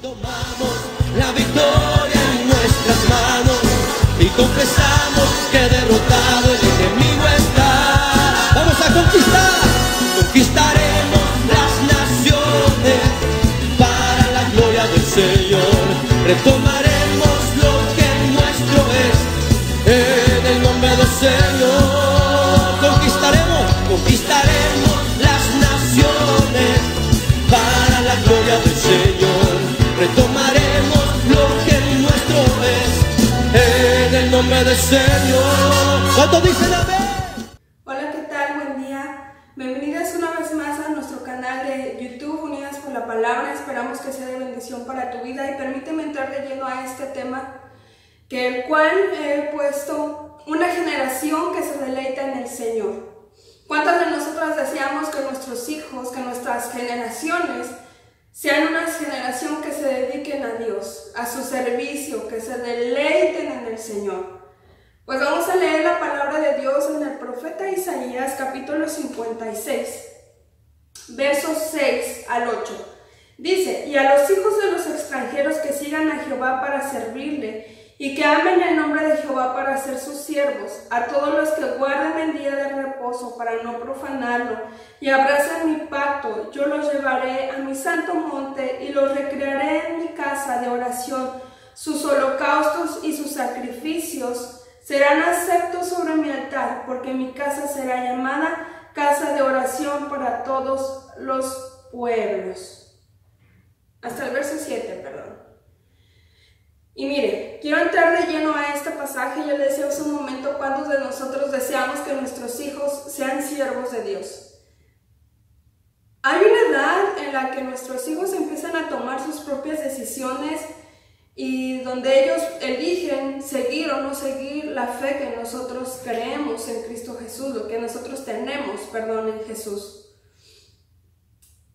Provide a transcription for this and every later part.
Tomamos la victoria en nuestras manos y confesamos que derrotado el enemigo está. Vamos a conquistar, conquistaremos las naciones para la gloria del Señor. Retomaremos lo que nuestro es en el nombre del Señor. Conquistaremos las naciones para la gloria del Señor. Retomaremos lo que nuestro es en el nombre del Señor. ¿Cuántos dicen amén? Hola, ¿qué tal? Buen día. Bienvenidas una vez más a nuestro canal de YouTube, Unidas por la Palabra. Esperamos que sea de bendición para tu vida y permíteme entrar de lleno a este tema, que el cual he puesto una generación que se deleita en el Señor. ¿Cuántas de nosotras deseamos que nuestros hijos, que nuestras generaciones sean una generación que se dediquen a Dios, a su servicio, que se deleiten en el Señor? Pues vamos a leer la palabra de Dios en el profeta Isaías, capítulo 56, versos 6 al 8. Dice: y a los hijos de los extranjeros que sigan a Jehová para servirle, y que amen el nombre de Jehová para ser sus siervos, a todos los que guarden el día de reposo para no profanarlo, y abracen mi pacto, yo los llevaré a mi santo monte y los recrearé en mi casa de oración. Sus holocaustos y sus sacrificios serán aceptos sobre mi altar, porque mi casa será llamada casa de oración para todos los pueblos. Hasta el verso 7, perdón. Y mire, quiero entrar de lleno a este pasaje. Yo le decía hace un momento, ¿cuántos de nosotros deseamos que nuestros hijos sean siervos de Dios? Hay una edad en la que nuestros hijos empiezan a tomar sus propias decisiones y donde ellos eligen seguir o no seguir la fe que nosotros creemos en Cristo Jesús, lo que nosotros tenemos, en Jesús.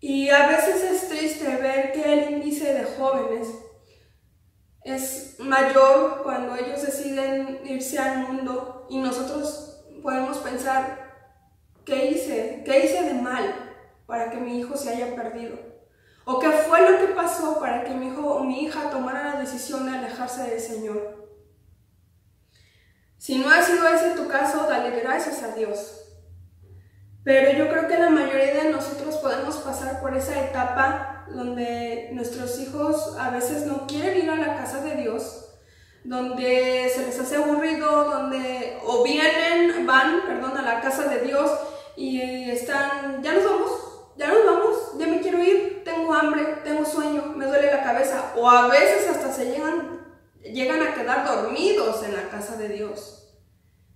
Y a veces es triste ver que el índice de jóvenes es mayor cuando ellos deciden irse al mundo y nosotros podemos pensar, ¿qué hice de mal para que mi hijo se haya perdido? ¿O qué fue lo que pasó para que mi hijo o mi hija tomara la decisión de alejarse del Señor? Si no ha sido ese tu caso, dale gracias a Dios. Pero yo creo que la mayoría de nosotros podemos pasar por esa etapa donde nuestros hijos a veces no quieren ir a la casa de Dios, donde se les hace aburrido, donde o van a la casa de Dios y están, ya nos vamos, ya me quiero ir, tengo hambre, tengo sueño, me duele la cabeza, o a veces hasta se llegan a quedar dormidos en la casa de Dios.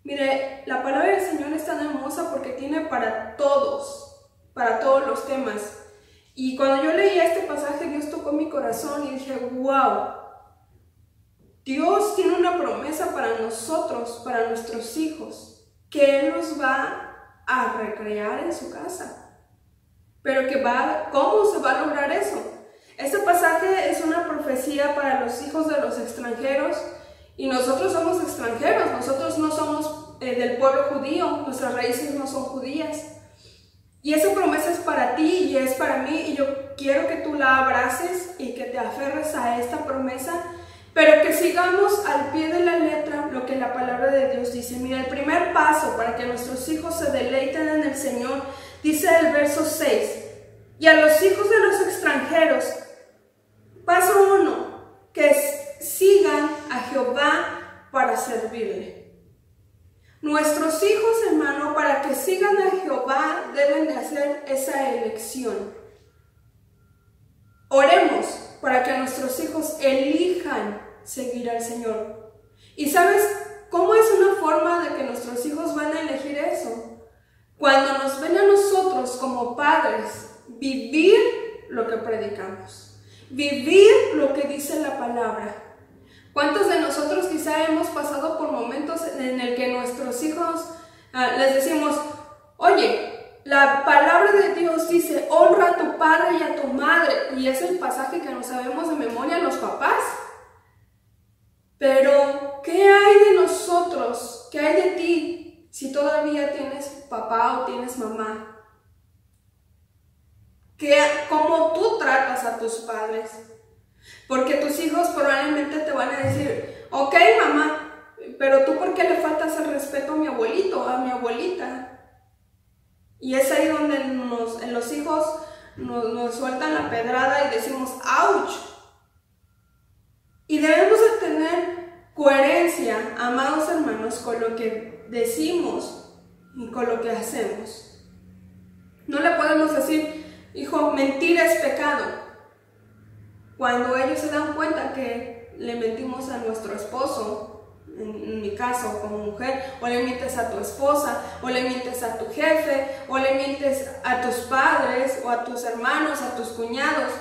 Mire, la palabra del Señor es tan hermosa porque tiene para todos los temas. Y cuando yo leía este pasaje, Dios tocó mi corazón y dije, wow, Dios tiene una promesa para nosotros, para nuestros hijos, que Él nos va a recrear en su casa. Pero ¿cómo se va a lograr eso? Este pasaje es una profecía para los hijos de los extranjeros. Y nosotros somos extranjeros, nosotros no somos del pueblo judío, nuestras raíces no son judías. Y esa promesa es para ti y es para mí, y yo quiero que tú la abraces y que te aferres a esta promesa, pero que sigamos al pie de la letra lo que la palabra de Dios dice. Mira, el primer paso para que nuestros hijos se deleiten en el Señor, dice el verso 6, y a los hijos de los extranjeros, paso 1, que sigan a Jehová para servirle. Nuestros hijos, hermano, para que sigan a Jehová, deben de hacer esa elección. Oremos para que nuestros hijos elijan seguir al Señor. ¿Y sabes cómo es una forma de que nuestros hijos van a elegir eso? Cuando nos ven a nosotros como padres vivir lo que predicamos, vivir lo que dice la palabra. ¿Cuántos de nosotros quizá hemos pasado por momentos en el que nuestros hijos les decimos, oye, la palabra de Dios dice, honra a tu padre y a tu madre, y es el pasaje que nos sabemos de memoria los papás? Pero, ¿qué hay de nosotros? ¿Qué hay de ti si todavía tienes papá o tienes mamá? ¿Cómo tú tratas a tus padres? Porque tus hijos probablemente te van a decir, ok, mamá, pero tú ¿por qué le faltas el respeto a mi abuelito, a mi abuelita? Y es ahí donde los hijos nos sueltan la pedrada y decimos, ¡ouch! Y debemos de tener coherencia, amados hermanos, con lo que decimos y con lo que hacemos. No le podemos decir, hijo, mentir es pecado, cuando ellos se dan cuenta que le mentimos a nuestro esposo, en mi caso como mujer, o le mientes a tu esposa, o le mientes a tu jefe, o le mientes a tus padres, o a tus hermanos, a tus cuñados.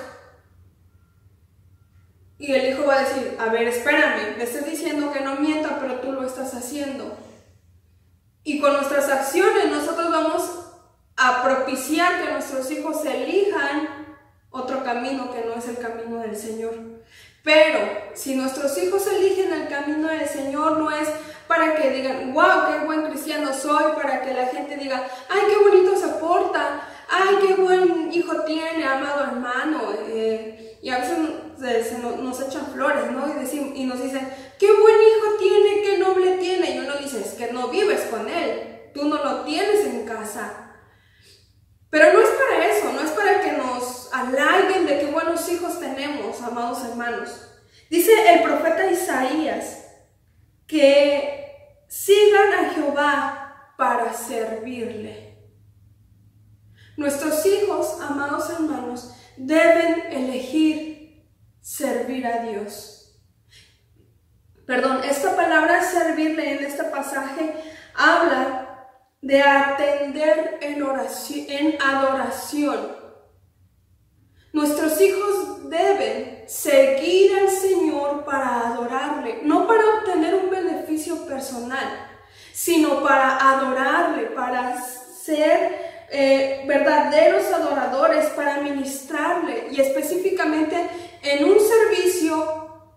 Y el hijo va a decir, a ver, espérame, me estás diciendo que no mienta, pero tú lo estás haciendo. Y con nuestras acciones nosotros vamos a propiciar que nuestros hijos elijan otro camino que no es el camino del Señor. Pero si nuestros hijos eligen el camino del Señor, no es para que digan, wow, qué buen cristiano soy, para que la gente diga, ay, qué bonito se porta, ay, qué buen hijo tiene, amado hermano. Y a veces nos echan flores, ¿no? Y nos dicen, qué buen hijo tiene, qué noble tiene. Y uno dice, es que no vives con él, tú no lo tienes en casa. Pero no es para eso, no es para que nos halaguen de qué buenos hijos tenemos, amados hermanos. Dice el profeta Isaías que sigan a Jehová para servirle. Nuestros hijos, amados hermanos, deben elegir servir a Dios. Perdón, esta palabra servirle en este pasaje habla de atender en oración, en adoración. Nuestros hijos deben seguir al Señor para adorarle, no para obtener un beneficio personal, sino para adorarle, para ser verdaderos adoradores, para ministrarle, y específicamente en un servicio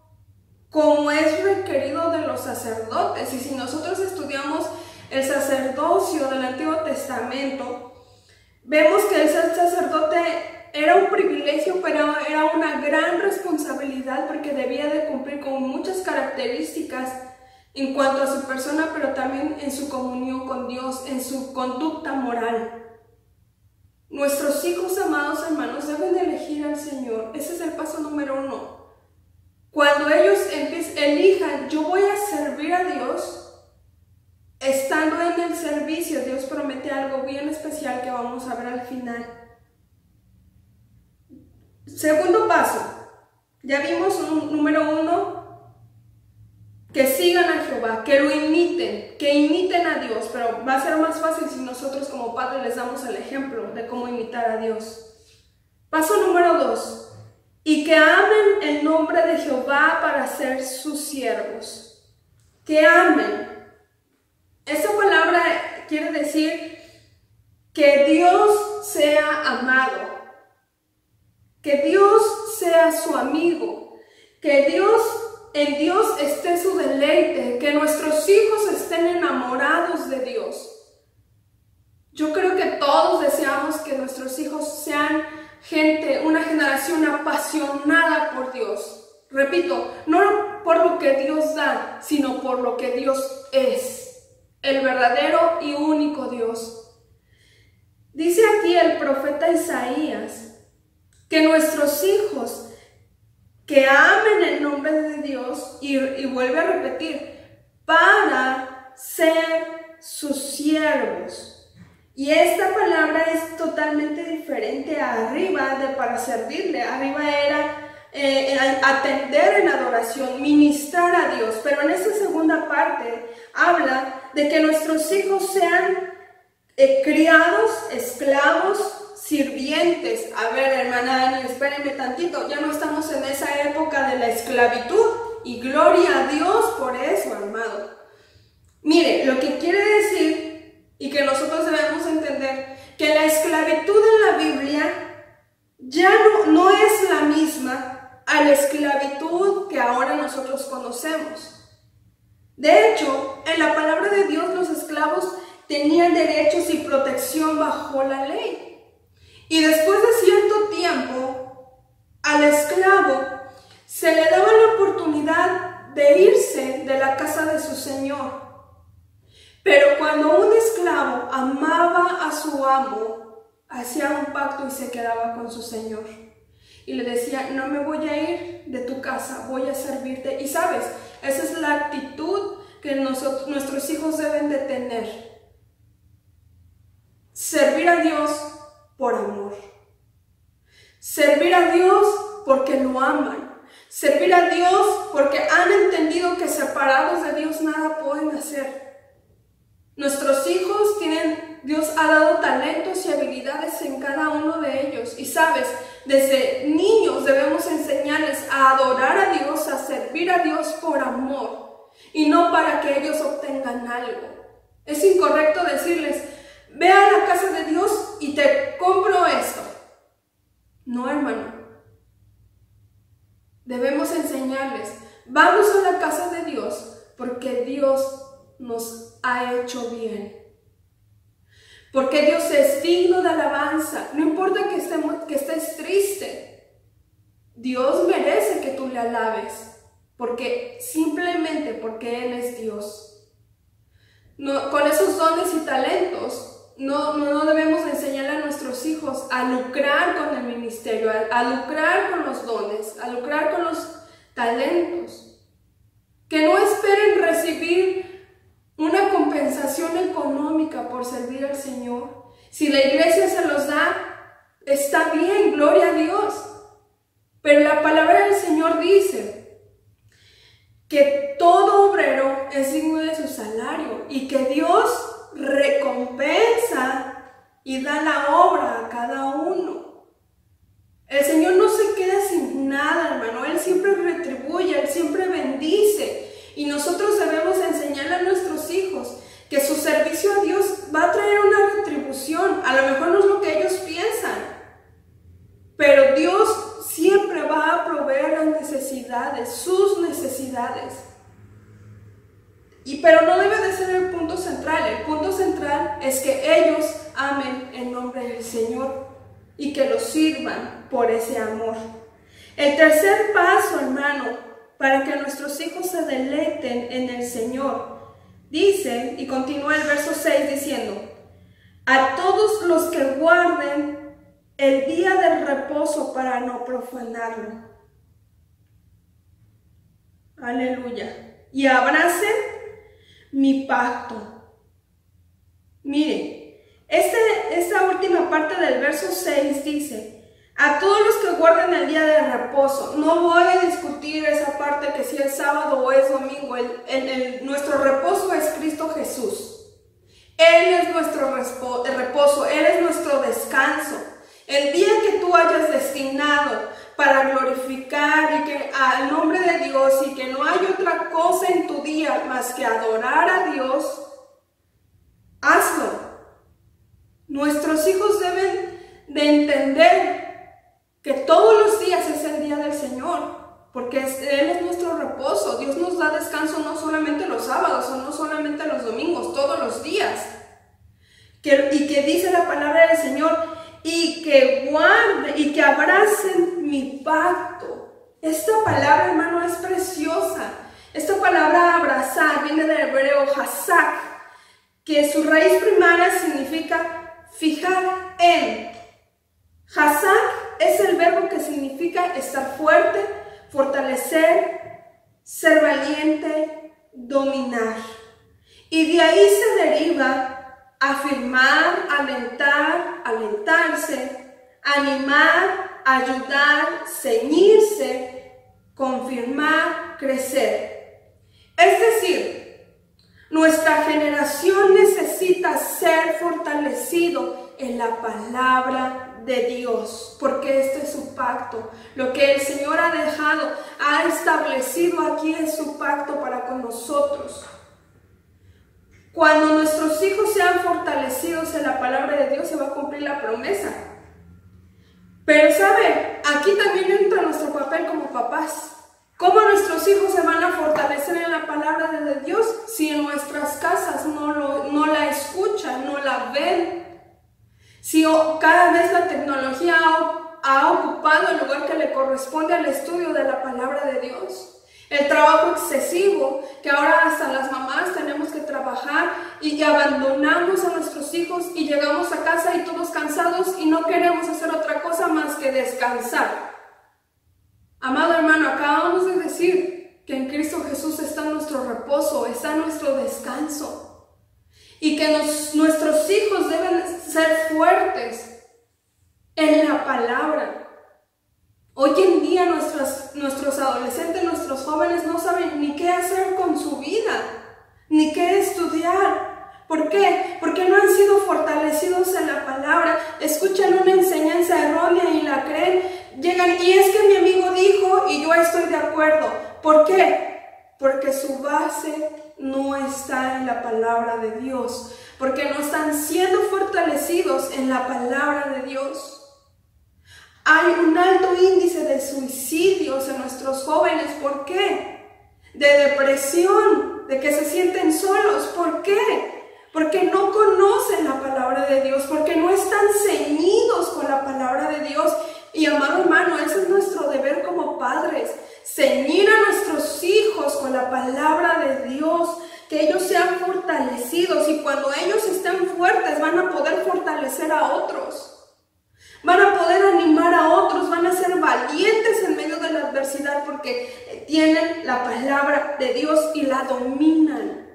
como es requerido de los sacerdotes. Y si nosotros estudiamos el sacerdocio del Antiguo Testamento, vemos que el ser sacerdote era un privilegio, pero era una gran responsabilidad, porque debía de cumplir con muchas características en cuanto a su persona, pero también en su comunión con Dios, en su conducta moral. Nuestros hijos, amados hermanos, deben de elegir al Señor. Ese es el paso número 1. Cuando ellos elijan, yo voy a servir a Dios, estando en el servicio, Dios promete algo bien especial que vamos a ver al final. Segundo paso, ya vimos número 1, que sigan a Jehová, que lo imiten, que imiten a Dios, pero va a ser más fácil si nosotros como padres les damos el ejemplo de cómo imitar a Dios. Paso número 2, y que amen el nombre de Jehová para ser sus siervos. Que amen. Esta palabra quiere decir que Dios sea amado, que Dios sea su amigo, que en Dios esté su deleite, que nuestros hijos estén enamorados de Dios. Yo creo que todos deseamos que nuestros hijos sean una generación apasionada por Dios. Repito, no por lo que Dios da, sino por lo que Dios es. El verdadero y único Dios. Dice aquí el profeta Isaías que nuestros hijos que amen el nombre de Dios, y vuelve a repetir, para ser sus siervos. Y esta palabra es totalmente diferente a arriba de para servirle. Arriba era atender en adoración, ministrar a Dios, pero en esta segunda parte habla de que nuestros hijos sean criados, esclavos, sirvientes. A ver, hermana Dani, espérenme tantito, ya no estamos en esa época de la esclavitud, y gloria a Dios por eso, amado. Mire, lo que quiere decir, y que nosotros debemos entender, que la esclavitud en la Biblia ya no es la misma a la esclavitud que ahora nosotros conocemos. De hecho, en la palabra de Dios los esclavos tenían derechos y protección bajo la ley. Y después de cierto tiempo, al esclavo de irse de la casa de su señor. Pero cuando un esclavo amaba a su amo, hacía un pacto y se quedaba con su señor. Y le decía, no me voy a ir de tu casa, voy a servirte. Y sabes, esa es la actitud que nuestros hijos deben de tener. Servir a Dios por amor. Servir a Dios porque lo aman. Servir a Dios porque han entendido que separados de Dios nada pueden hacer. Nuestros hijos Dios ha dado talentos y habilidades en cada uno de ellos. Y sabes, desde niños debemos enseñarles a adorar a Dios, a servir a Dios por amor y no para que ellos obtengan algo. Es incorrecto decirles, ve a la casa de Dios y te compro esto. No, hermano. Debemos enseñarles, vamos a la casa de Dios porque Dios nos ha hecho bien. Porque Dios es digno de alabanza. No importa que estés triste. Dios merece que tú le alabes. Simplemente porque Él es Dios. Con esos dones y talentos, no debemos enseñar a nuestros hijos a lucrar con el ministerio, a lucrar con los dones, a lucrar con los talentos. Que no esperen recibir una compensación económica por servir al Señor. Si la iglesia se los da, está bien, gloria a Dios. Pero la palabra del Señor dice que todo obrero es digno de su salario y que Dios recompensa y da la obra a cada uno. El Señor no se queda sin nada, hermano. Él siempre retribuye, Él siempre bendice. Y nosotros debemos enseñarle a nuestros hijos que su servicio a Dios va a traer una retribución. A lo mejor no es lo que ellos piensan, pero Dios siempre va a proveer las necesidades, sus necesidades. Pero no debe de ser el punto central. El punto central es que ellos amen el nombre del Señor y que lo sirvan por ese amor. El tercer paso, hermano, para que nuestros hijos se deleiten en el Señor, dice, y continúa el verso 6 diciendo, a todos los que guarden el día del reposo para no profanarlo. Aleluya. Y abracen mi pacto. Miren, esta última parte del verso 6 dice, a todos los que guarden el día de reposo. No voy a discutir esa parte que si es sábado o es domingo. Nuestro reposo es Cristo Jesús. Él es nuestro reposo, Él es nuestro descanso. El día que tú hayas destinado para glorificar y que al nombre de Dios y que no hay otra cosa en tu día más que adorar a Dios, hazlo. Nuestros hijos deben de entender que todos los días es el día del Señor, porque Él es nuestro reposo. Dios nos da descanso no solamente los sábados o no solamente los domingos, todos los días. Y que dice la palabra del Señor, y que guarden y que abracen mi pacto. Esta palabra, hermano, es preciosa. Esta palabra abrazar viene del hebreo hazak, que su raíz primaria significa fijar en. Hazak es el verbo que significa estar fuerte, fortalecer, ser valiente, dominar. Y de ahí se deriva afirmar, alentar, alentarse, animar, ayudar, ceñirse, confirmar, crecer. Es decir, nuestra generación necesita ser fortalecido en la palabra de Dios, porque este es su pacto. Lo que el Señor ha dejado, ha establecido aquí es su pacto para con nosotros. Cuando nuestros hijos sean fortalecidos en la palabra de Dios, se va a cumplir la promesa. Pero ¿sabe? Aquí también entra nuestro papel como papás. ¿Cómo nuestros hijos se van a fortalecer en la palabra de Dios si en nuestras casas no la escuchan, no la ven? Si cada vez la tecnología ha ocupado el lugar que le corresponde al estudio de la palabra de Dios. El trabajo excesivo, que ahora hasta las mamás tenemos que trabajar y abandonamos a nuestros hijos y llegamos a casa y todos cansados y no queremos hacer otra cosa más que descansar. Amado hermano, acabamos de decir que en Cristo Jesús está nuestro reposo, está nuestro descanso y que nuestros hijos deben ser fuertes en la palabra. Hoy en día nuestros adolescentes, nuestros jóvenes no saben ni qué hacer con su vida, ni qué estudiar. ¿Por qué? Porque no han sido fortalecidos en la palabra, escuchan una enseñanza errónea y la creen, llegan y es que mi amigo dijo y yo estoy de acuerdo. ¿Por qué? Porque su base no está en la palabra de Dios, porque no están siendo fortalecidos en la palabra de Dios. Hay un alto índice de suicidios en nuestros jóvenes. ¿Por qué? De depresión, de que se sienten solos. ¿Por qué? Porque no conocen la palabra de Dios, porque no están ceñidos con la palabra de Dios. Y amado hermano, ese es nuestro deber como padres, ceñir a nuestros hijos con la palabra de Dios, que ellos sean fortalecidos y cuando ellos estén fuertes van a poder fortalecer a otros. Van a poder animar a otros, van a ser valientes en medio de la adversidad porque tienen la palabra de Dios y la dominan.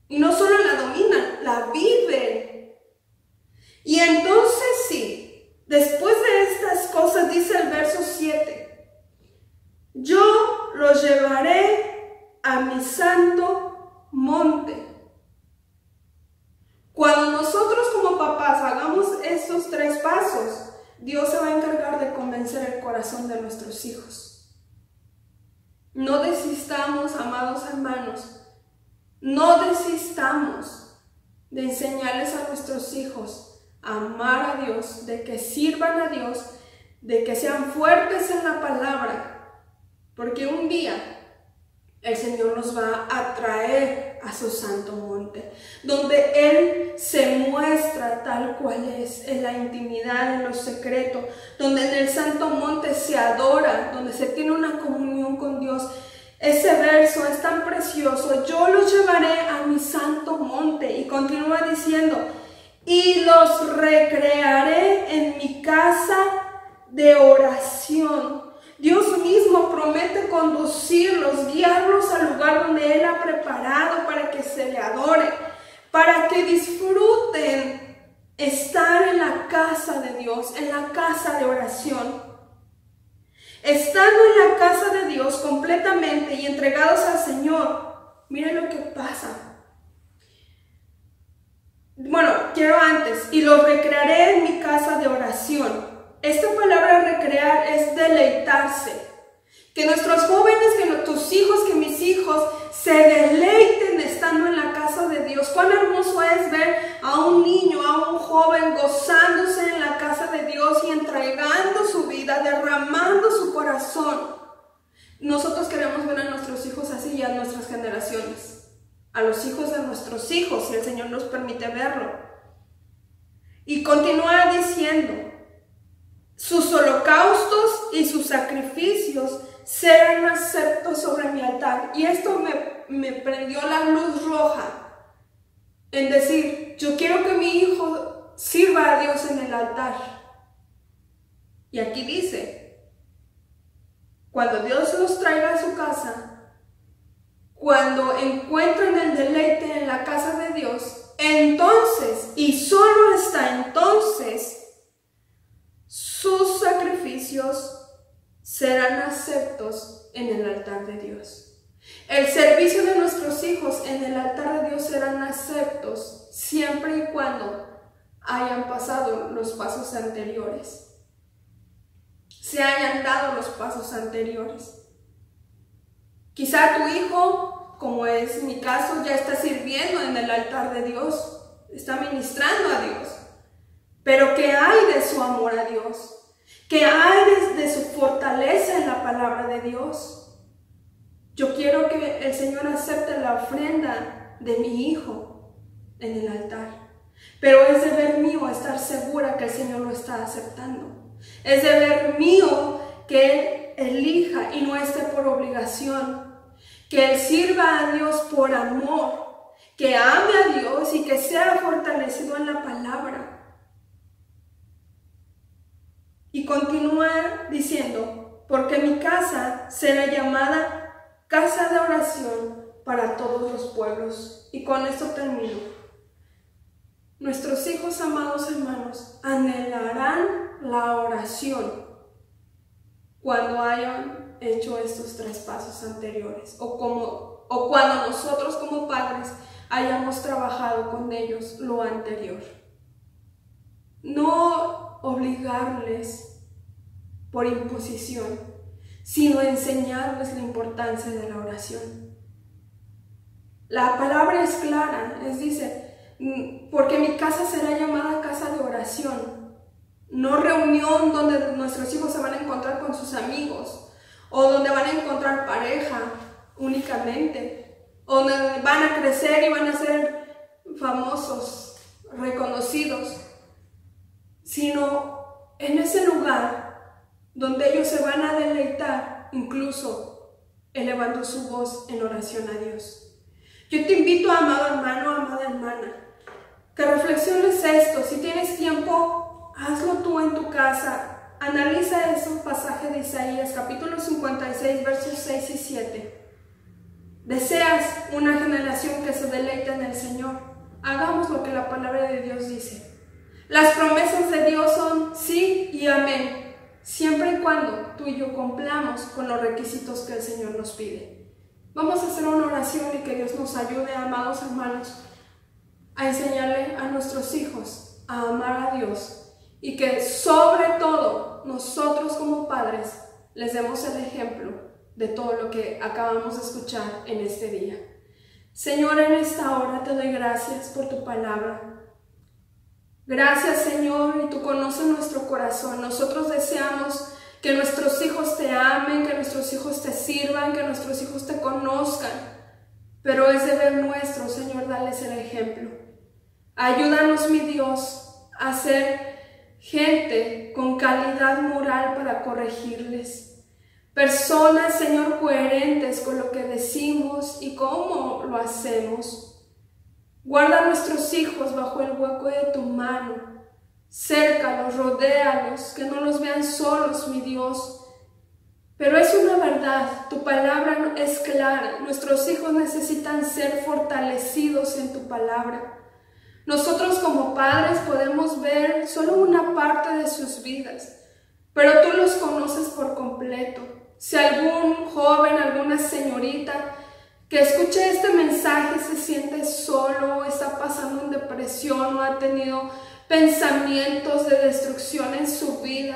Y no solo la dominan, la viven. Y entonces sí, después de estas cosas dice el verso 7, yo los llevaré a mi santo monte. Cuando nosotros como papás hagamos estos 3 pasos, Dios se va a encargar de convencer el corazón de nuestros hijos. No desistamos, amados hermanos, no desistamos de enseñarles a nuestros hijos a amar a Dios, de que sirvan a Dios, de que sean fuertes en la palabra, porque un día el Señor nos va a traer a su santo monte, donde Él se muestra tal cual es, en la intimidad, en lo secreto, donde en el santo monte se adora, donde se tiene una comunión con Dios. Ese verso es tan precioso, yo los llevaré a mi santo monte, y continúa diciendo, y los recrearé en mi casa de oración. Dios mismo promete conducirlos, guiarlos al lugar donde Él ha preparado para que se le adore, para que disfruten estar en la casa de Dios, en la casa de oración. Estando en la casa de Dios completamente y entregados al Señor, miren lo que pasa. Bueno, quiero antes, y los recrearé en mi casa de oración. Esta palabra recrear es deleitarse. Que nuestros jóvenes, que tus hijos, que mis hijos se deleiten estando en la casa de Dios. Cuán hermoso es ver a un niño, a un joven gozándose en la casa de Dios y entregando su vida, derramando su corazón. Nosotros queremos ver a nuestros hijos así y a nuestras generaciones. A los hijos de nuestros hijos, si el Señor nos permite verlo. Y continúa diciendo, sus holocaustos y sus sacrificios serán aceptos sobre mi altar. Y esto me prendió la luz roja en decir, yo quiero que mi hijo sirva a Dios en el altar. Y aquí dice, cuando Dios los traiga a su casa, cuando encuentren el deleite en la casa de Dios, entonces, y solo hasta entonces, sus sacrificios serán aceptos en el altar de Dios. El servicio de nuestros hijos en el altar de Dios serán aceptos siempre y cuando hayan pasado los pasos anteriores. Se hayan dado los pasos anteriores. Quizá tu hijo, como es mi caso, ya está sirviendo en el altar de Dios, está ministrando a Dios. Pero ¿qué hay de su amor a Dios? ¿Qué hay de su fortaleza en la palabra de Dios? Yo quiero que el Señor acepte la ofrenda de mi hijo en el altar. Pero es deber mío estar segura que el Señor lo está aceptando. Es deber mío que Él elija y no esté por obligación oración, que él sirva a Dios por amor, que ame a Dios y que sea fortalecido en la palabra. Y continúa diciendo, porque mi casa será llamada casa de oración para todos los pueblos. Y con esto termino. Nuestros hijos, amados hermanos, anhelarán la oración cuando hayan hecho estos 3 pasos anteriores, o cuando nosotros como padres hayamos trabajado con ellos lo anterior. No obligarles por imposición, sino enseñarles la importancia de la oración. La palabra es clara, dice, porque mi casa será llamada casa de oración. No reunión donde nuestros hijos se van a encontrar con sus amigos, o donde van a encontrar pareja únicamente, o donde van a crecer y van a ser famosos, reconocidos, sino en ese lugar donde ellos se van a deleitar, incluso elevando su voz en oración a Dios. Yo te invito, amado hermano, amada hermana, que reflexiones esto. Si tienes tiempo, hazlo tú en tu casa. Analiza ese pasaje de Isaías, capítulo 56, versos 6 y 7. ¿Deseas una generación que se deleite en el Señor? Hagamos lo que la palabra de Dios dice. Las promesas de Dios son sí y amén, siempre y cuando tú y yo cumplamos con los requisitos que el Señor nos pide. Vamos a hacer una oración y que Dios nos ayude, amados hermanos, a enseñarle a nuestros hijos a amar a Dios, y que sobre todo nosotros como padres les demos el ejemplo de todo lo que acabamos de escuchar en este día. Señor, en esta hora te doy gracias por tu palabra. Gracias, Señor, y tú conoces nuestro corazón. Nosotros deseamos que nuestros hijos te amen, que nuestros hijos te sirvan, que nuestros hijos te conozcan, pero es deber nuestro, Señor, darles el ejemplo. Ayúdanos, mi Dios, a ser gente con calidad moral para corregirles. Personas, Señor, coherentes con lo que decimos y cómo lo hacemos. Guarda a nuestros hijos bajo el hueco de tu mano. Cércalos, rodéalos, que no los vean solos, mi Dios. Pero es una verdad, tu palabra es clara. Nuestros hijos necesitan ser fortalecidos en tu palabra. Nosotros como padres podemos ver solo una parte de sus vidas, pero tú los conoces por completo. Si algún joven, alguna señorita que escuche este mensaje se siente solo, está pasando en depresión o ha tenido pensamientos de destrucción en su vida,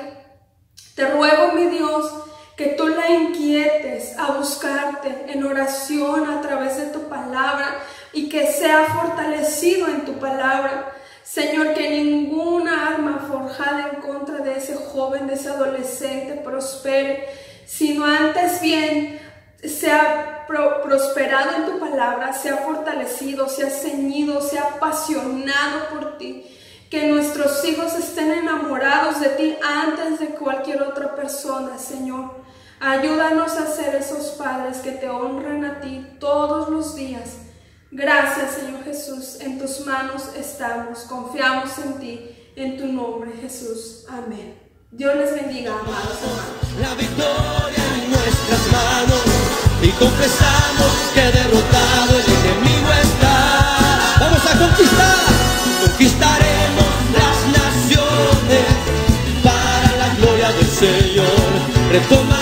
te ruego, mi Dios, que tú la inquietes a buscarte en oración a través de tu palabra, y que sea fortalecido en tu palabra. Señor, que ninguna arma forjada en contra de ese joven, de ese adolescente prospere, sino antes bien sea prosperado en tu palabra, sea fortalecido, sea ceñido, sea apasionado por ti. Que nuestros hijos estén enamorados de ti antes de cualquier otra persona, Señor. Ayúdanos a ser esos padres que te honren a ti todos los días. Gracias, Señor Jesús, en tus manos estamos, confiamos en ti, en tu nombre, Jesús. Amén. Dios les bendiga, amados hermanos. La victoria en nuestras manos y confesamos que derrotado el enemigo está. Vamos a conquistaremos las naciones para la gloria del Señor. Retoma